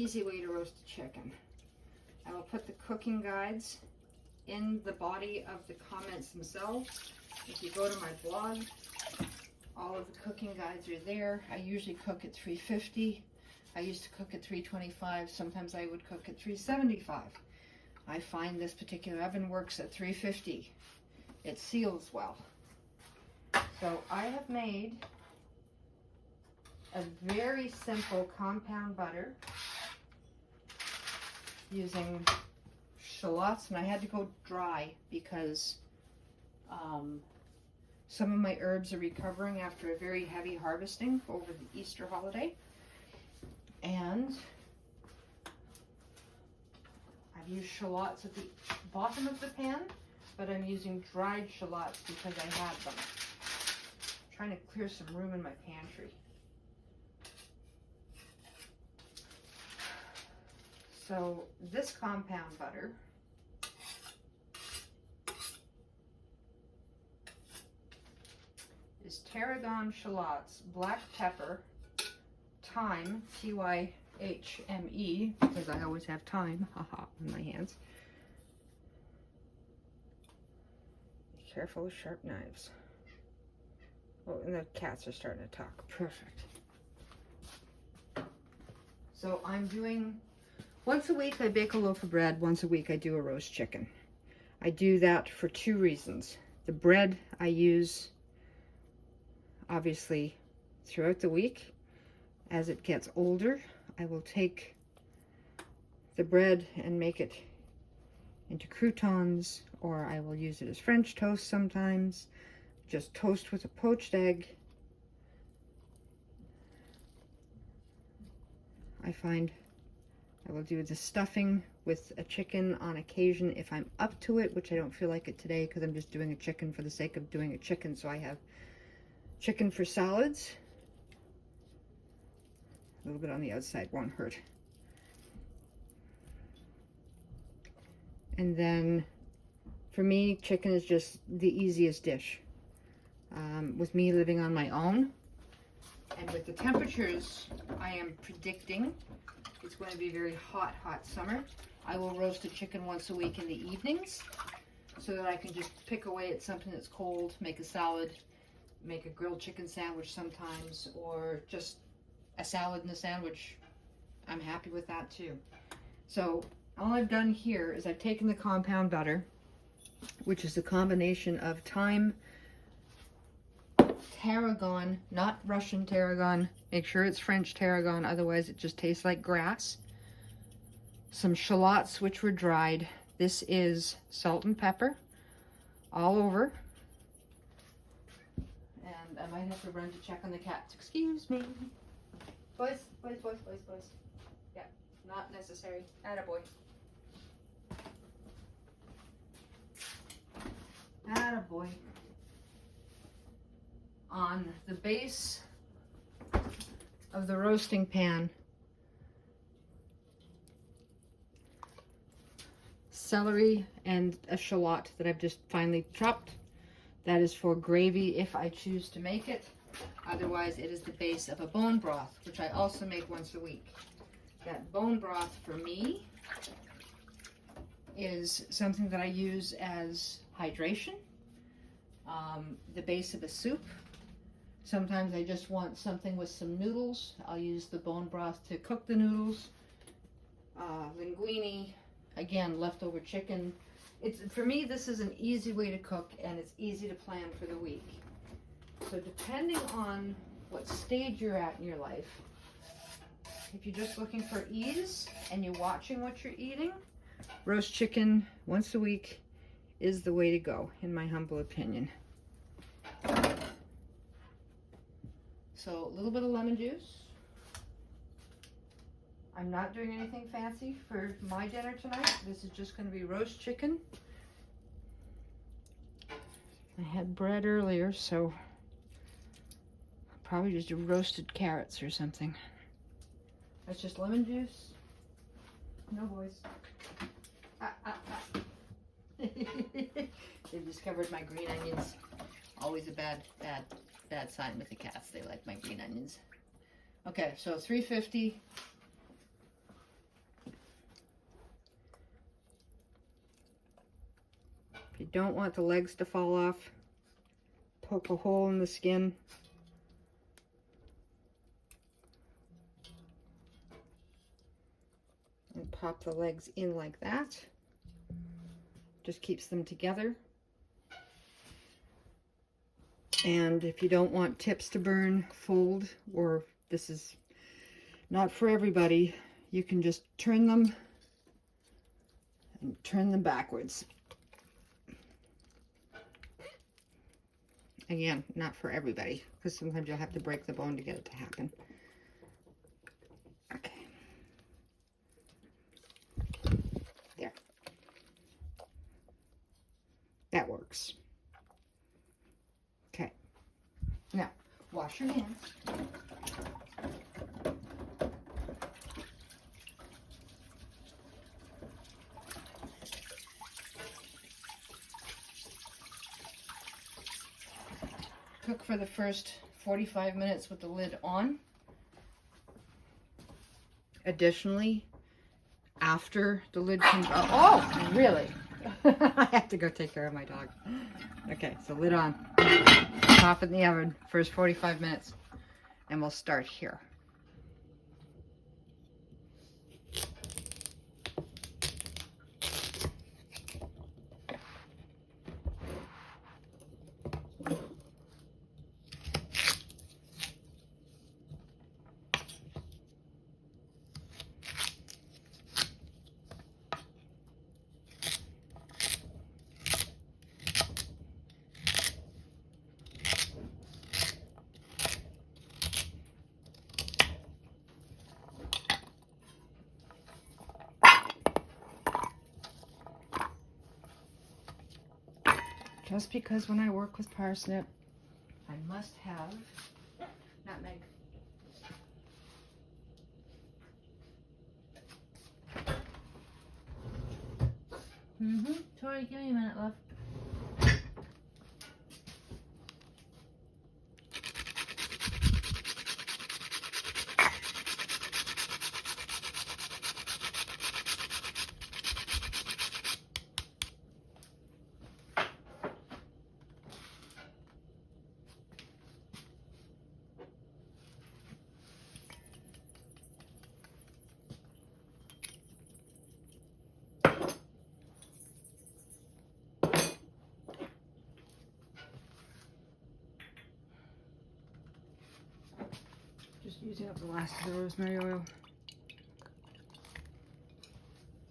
easy way to roast a chicken. I will put the cooking guides in the body of the comments themselves. If you go to my blog, all of the cooking guides are there. I usually cook at 350. I used to cook at 325. Sometimes I would cook at 375. I find this particular oven works at 350. It seals well. So I have made a very simple compound butter using shallots, and I had to go dry because some of my herbs are recovering after a very heavy harvesting over the Easter holiday. And I've used shallots at the bottom of the pan, but I'm using dried shallots because I have them. I'm trying to clear some room in my pantry. So this compound butter is tarragon shallots, black pepper, thyme, T-Y-H-M-E, because I always have thyme, haha, in my hands. Be careful with sharp knives. Oh, and the cats are starting to talk. Perfect. So I'm doing, once a week I bake a loaf of bread, once a week I do a roast chicken. I do that for two reasons. The bread I use, obviously, throughout the week. As it gets older, I will take the bread and make it into croutons, or I will use it as French toast sometimes. Just toast with a poached egg. I find I will do the stuffing with a chicken on occasion if I'm up to it, which I don't feel like it today because I'm just doing a chicken for the sake of doing a chicken. So I have chicken for salads. A little bit on the outside won't hurt. And then for me, chicken is just the easiest dish. With me living on my own and with the temperatures I am predicting, it's going to be a very hot, hot summer. I will roast a chicken once a week in the evenings so that I can just pick away at something that's cold, make a salad, make a grilled chicken sandwich sometimes, or just a salad and a sandwich. I'm happy with that too. So all I've done here is I've taken the compound butter, which is a combination of thyme, tarragon, not Russian tarragon, make sure it's French tarragon, otherwise it just tastes like grass, some shallots which were dried. This is salt and pepper all over. And I might have to run to check on the cats. Excuse me. Boys, boys, boys, boys, boys. Yeah, not necessary. Attaboy. Attaboy. On the base of the roasting pan, celery and a shallot that I've just finely chopped. That is for gravy if I choose to make it. Otherwise, it is the base of a bone broth, which I also make once a week. That bone broth for me is something that I use as hydration, the base of a soup. Sometimes I just want something with some noodles. I'll use the bone broth to cook the noodles. Linguine, again, leftover chicken. For me, this is an easy way to cook, and it's easy to plan for the week. So depending on what stage you're at in your life, if you're just looking for ease and you're watching what you're eating, roast chicken once a week is the way to go, in my humble opinion. So a little bit of lemon juice. I'm not doing anything fancy for my dinner tonight. This is just going to be roast chicken. I had bread earlier, so I'll probably just do roasted carrots or something. That's just lemon juice. No, boys. They've discovered my green onions. Always a bad sign with the cats. They like my green onions. Okay, so 350. don't want the legs to fall off, poke a hole in the skin. And pop the legs in like that. Just keeps them together. And if you don't want tips to burn, fold, or this is not for everybody, you can just turn them and turn them backwards. Again, not for everybody, because sometimes you'll have to break the bone to get it to happen. Okay. There. That works. Okay. Now, wash your hands. Cook for the first 45 minutes with the lid on. Additionally, after the lid comes up, oh, really? I have to go take care of my dog. Okay, so lid on. Pop it in the oven, first 45 minutes, and we'll start here. Just because when I work with parsnip, I must have nutmeg. Tori, give me a minute, love. Just using up the last of the rosemary oil.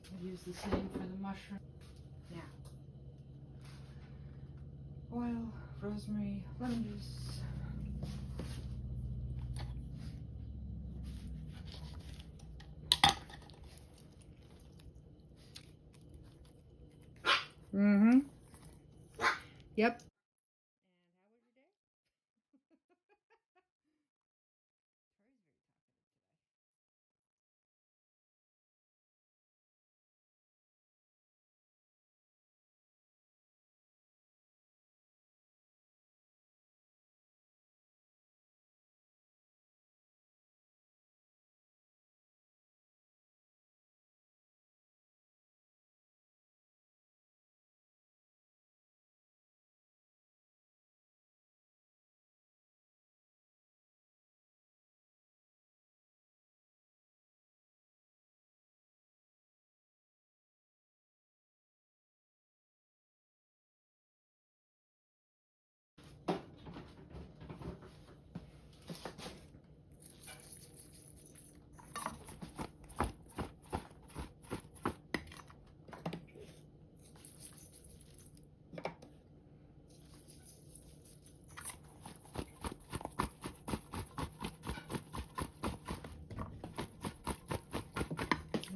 I'll use the same for the mushroom. Now, oil, rosemary, lemon juice. Yep.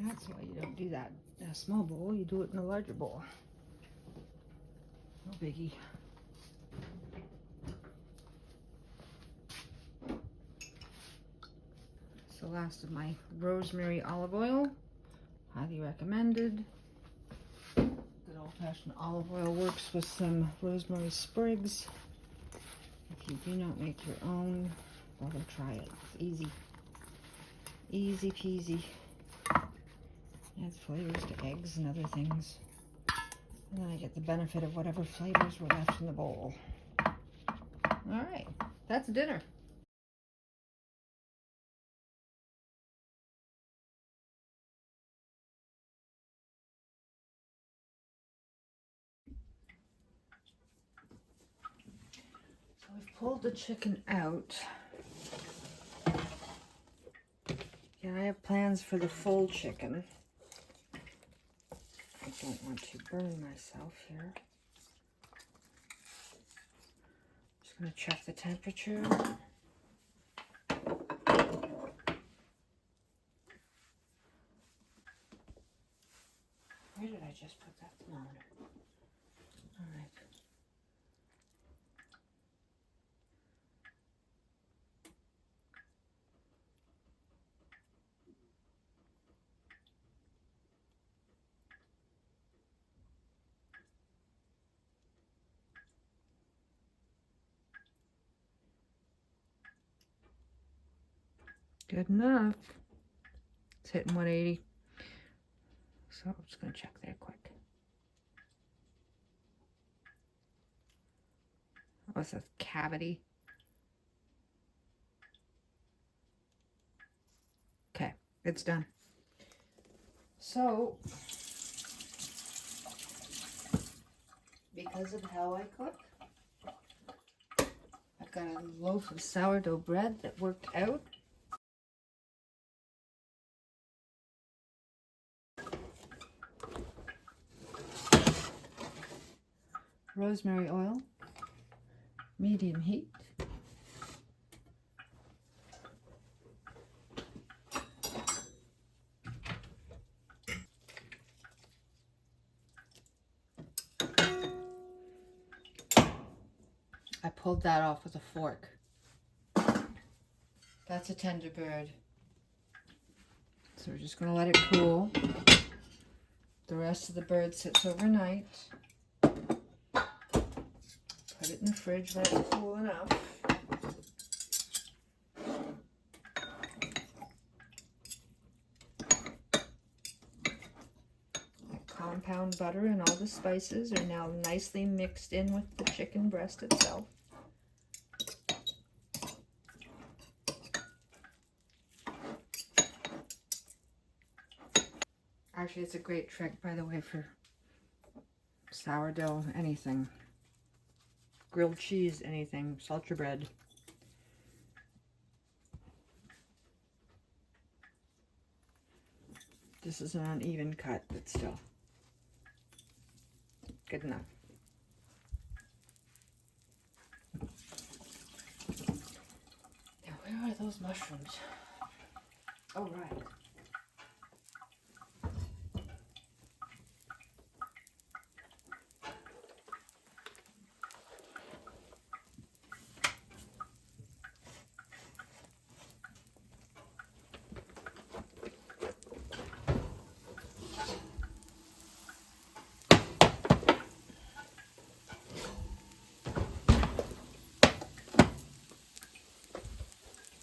That's why you don't do that in a small bowl, you do it in a larger bowl. No biggie. It's the last of my rosemary olive oil. Highly recommended. Good old-fashioned olive oil works with some rosemary sprigs. If you do not make your own, bother try it. It's easy. Easy peasy. Adds flavors to eggs and other things. And then I get the benefit of whatever flavors were left in the bowl. All right, that's dinner. So I've pulled the chicken out. Yeah, I have plans for the full chicken. I don't want to burn myself here. Just going to check the temperature. Where did I just put that thermometer? All right. Good enough. It's hitting 180. So I'm just going to check there quick. Oh, it's a cavity. Okay, it's done. So, because of how I cook, I've got a loaf of sourdough bread that worked out. Rosemary oil, medium heat. I pulled that off with a fork. That's a tender bird. So we're just going to let it cool. The rest of the bird sits overnight. Put it in the fridge, let it cool enough. Compound butter and all the spices are now nicely mixed in with the chicken breast itself. Actually, it's a great trick, by the way, for sourdough, anything. Grilled cheese, anything. Salt your bread. This is an uneven cut, but still good enough. Now, where are those mushrooms? Oh, right.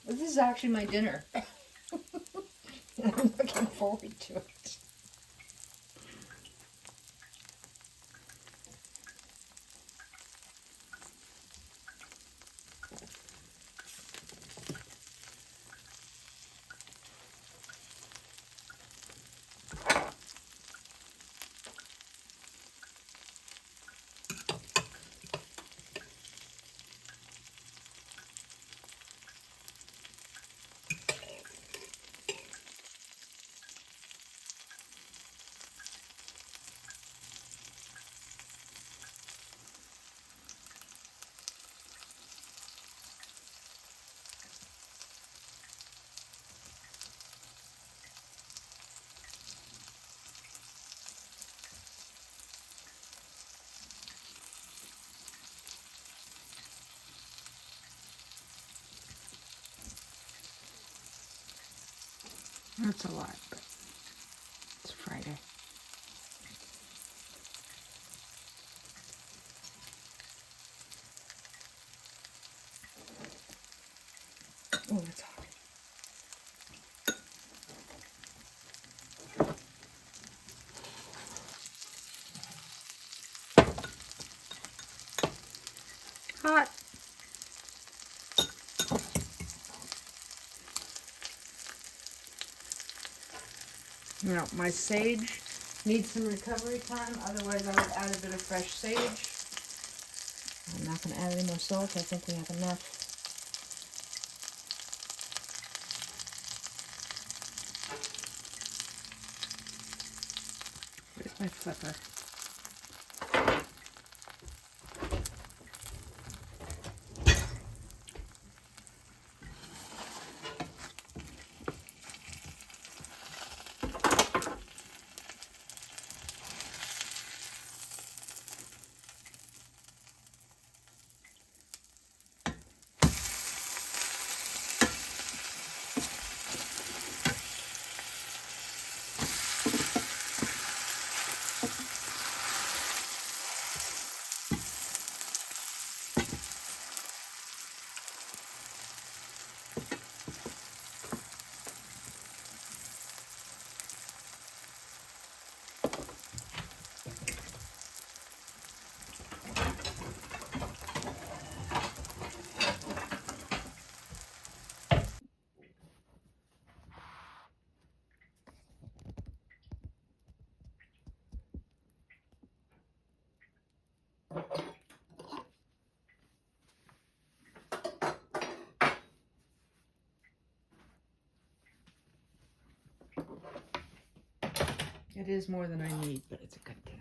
This is actually my dinner. I'm looking forward to it. That's a lot, but it's Friday. Oh, that's hot. hot. Now, my sage needs some recovery time, otherwise I would add a bit of fresh sage. I'm not going to add any more salt. I think we have enough. Where's my flipper? It is more than I need, but it's a good thing.